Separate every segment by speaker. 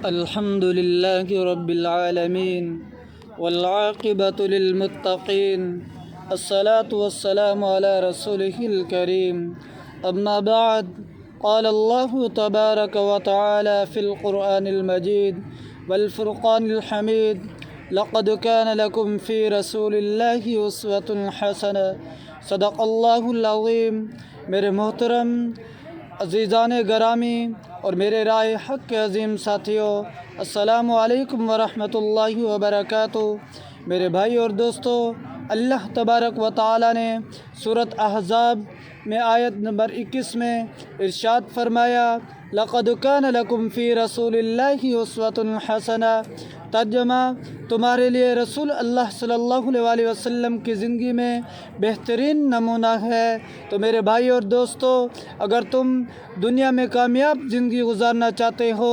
Speaker 1: الحمد لله رب العالمين والعاقبة للمتقين الصلاة والسلام على رسوله الكريم أما بعد قال الله تبارك وتعالى في القرآن المجيد والفرقان الحميد لقد كان لكم في رسول الله أسوة حسنة صدق الله العظيم۔ میرے محترم عزیزان گرامی اور میرے رائے حق کے عظیم ساتھیوں، السلام علیکم ورحمۃ اللہ وبرکاتہ۔ میرے بھائی اور دوستو، اللہ تبارک و تعالی نے سورۃ احزاب میں آیت نمبر 21 میں ارشاد فرمایا، لقد کان لکم فی رسول اللہ اسوۃ حسنہ۔ ترجمہ، تمہارے لیے رسول اللہ صلی اللہ علیہ وسلم کی زندگی میں بہترین نمونہ ہے۔ تو میرے بھائی اور دوستو، اگر تم دنیا میں کامیاب زندگی گزارنا چاہتے ہو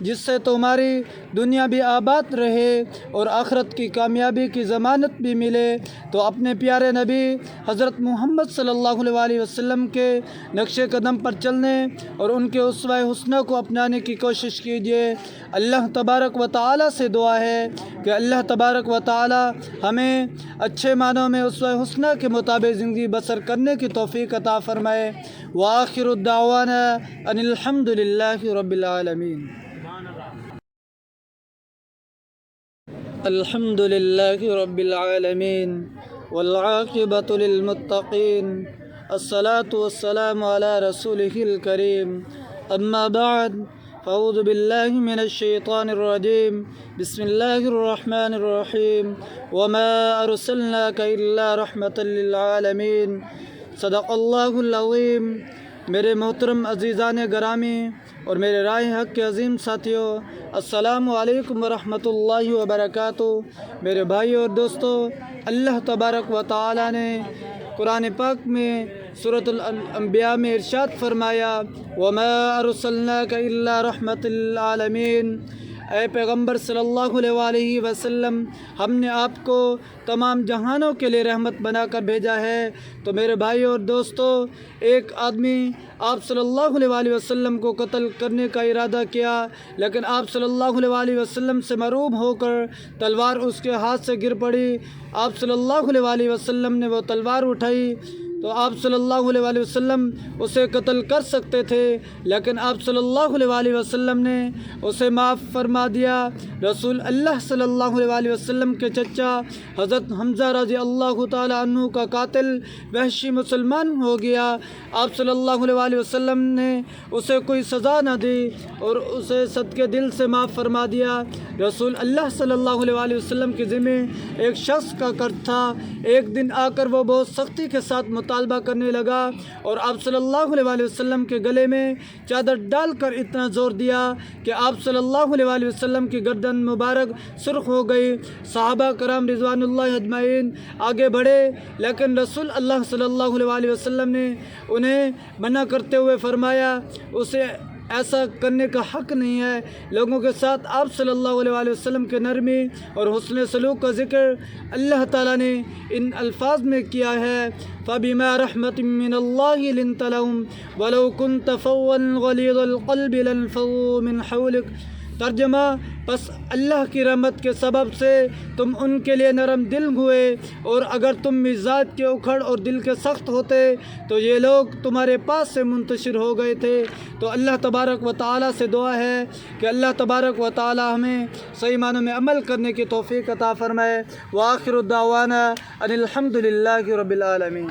Speaker 1: جس سے تمہاری دنیا بھی آباد رہے اور آخرت کی کامیابی کی ضمانت بھی ملے، تو اپنے پیارے نبی حضرت محمد صلی اللہ علیہ وسلم کے نقش قدم پر چلنے اور ان کے اسوہ حسنہ کو اپنانے کی کوشش کیجیے۔ اللہ تبارک و تعالی سے دعا ہے کہ اللہ تبارک و تعالی ہمیں اچھے معنوں میں اسوہ حسنہ کے مطابق زندگی بسر کرنے کی توفیق عطا فرمائے۔ وآخر الدعوانا ان الحمد للہ رب العالمین۔ الحمد للہ رب العالمین والعاقبۃ للمتقین الصلاة والسلام علی رسولہ الکریم اما بعد فاعوذ باللہ من الشیطان الرجیم بسم اللہ الرحمن الرحیم وما ارسلناک الا رحمۃ للعالمین صدق اللہ العظیم۔ میرے محترم عزیزان گرامی اور میرے رائے حق کے عظیم ساتھیوں، السلام علیکم ورحمۃ اللہ وبرکاتہ۔ میرے بھائی اور دوستو، اللہ تبارک و تعالی نے قرآن پاک میں سورۃ الانبیاء میں ارشاد فرمایا، وما ارسلناک الا رحمۃ للعالمین۔ اے پیغمبر صلی اللہ علیہ وسلم، ہم نے آپ کو تمام جہانوں کے لیے رحمت بنا کر بھیجا ہے۔ تو میرے بھائی اور دوستو، ایک آدمی آپ صلی اللہ علیہ وسلم کو قتل کرنے کا ارادہ کیا، لیکن آپ صلی اللہ علیہ وسلم سے محروم ہو کر تلوار اس کے ہاتھ سے گر پڑی۔ آپ صلی اللہ علیہ وسلم نے وہ تلوار اٹھائی تو آپ صلی اللہ علیہ وسلم اسے قتل کر سکتے تھے، لیکن آپ صلی اللہ علیہ وسلم نے اسے معاف فرما دیا۔ رسول اللہ صلی اللہ علیہ وسلم کے چچا حضرت حمزہ رضی اللہ تعالی عنہ کا قاتل وحشی مسلمان ہو گیا۔ آپ صلی اللہ علیہ وسلم نے اسے کوئی سزا نہ دی اور اسے صدقے دل سے معاف فرما دیا۔ رسول اللہ صلی اللہ علیہ وسلم کے ذمہ ایک شخص کا قرض تھا۔ ایک دن آ کر وہ بہت سختی کے ساتھ مطالبہ کرنے لگا اور آپ صلی اللہ علیہ وسلم کے گلے میں چادر ڈال کر اتنا زور دیا کہ آپ صلی اللہ علیہ وسلم کی گردن مبارک سرخ ہو گئی۔ صحابہ کرام رضوان اللہ اجمعین آگے بڑھے، لیکن رسول اللہ صلی اللہ علیہ وسلم نے انہیں منع کرتے ہوئے فرمایا، اسے ایسا کرنے کا حق نہیں ہے۔ لوگوں کے ساتھ آپ صلی اللہ علیہ وسلم کے نرمی اور حسن سلوک کا ذکر اللہ تعالیٰ نے ان الفاظ میں کیا ہے، فَبِمَا رَحْمَةٍ مِّنَ اللَّهِ لِنتَ لَهُمْ وَلَوْ كُنْتَ فَظًّا غَلِيظَ الْقَلْبِ لَانفَضُّوا مِنْ حَوْلِكَ۔ ترجمہ، پس اللہ کی رحمت کے سبب سے تم ان کے لیے نرم دل ہوئے، اور اگر تم مزاج کے اکھڑ اور دل کے سخت ہوتے تو یہ لوگ تمہارے پاس سے منتشر ہو گئے تھے۔ تو اللہ تبارک و تعالیٰ سے دعا ہے کہ اللہ تبارک و تعالیٰ ہمیں صحیح معنوں میں عمل کرنے کی توفیق عطا فرمائے۔ وآخر الدعوانا ان الحمد للہ رب العالمین۔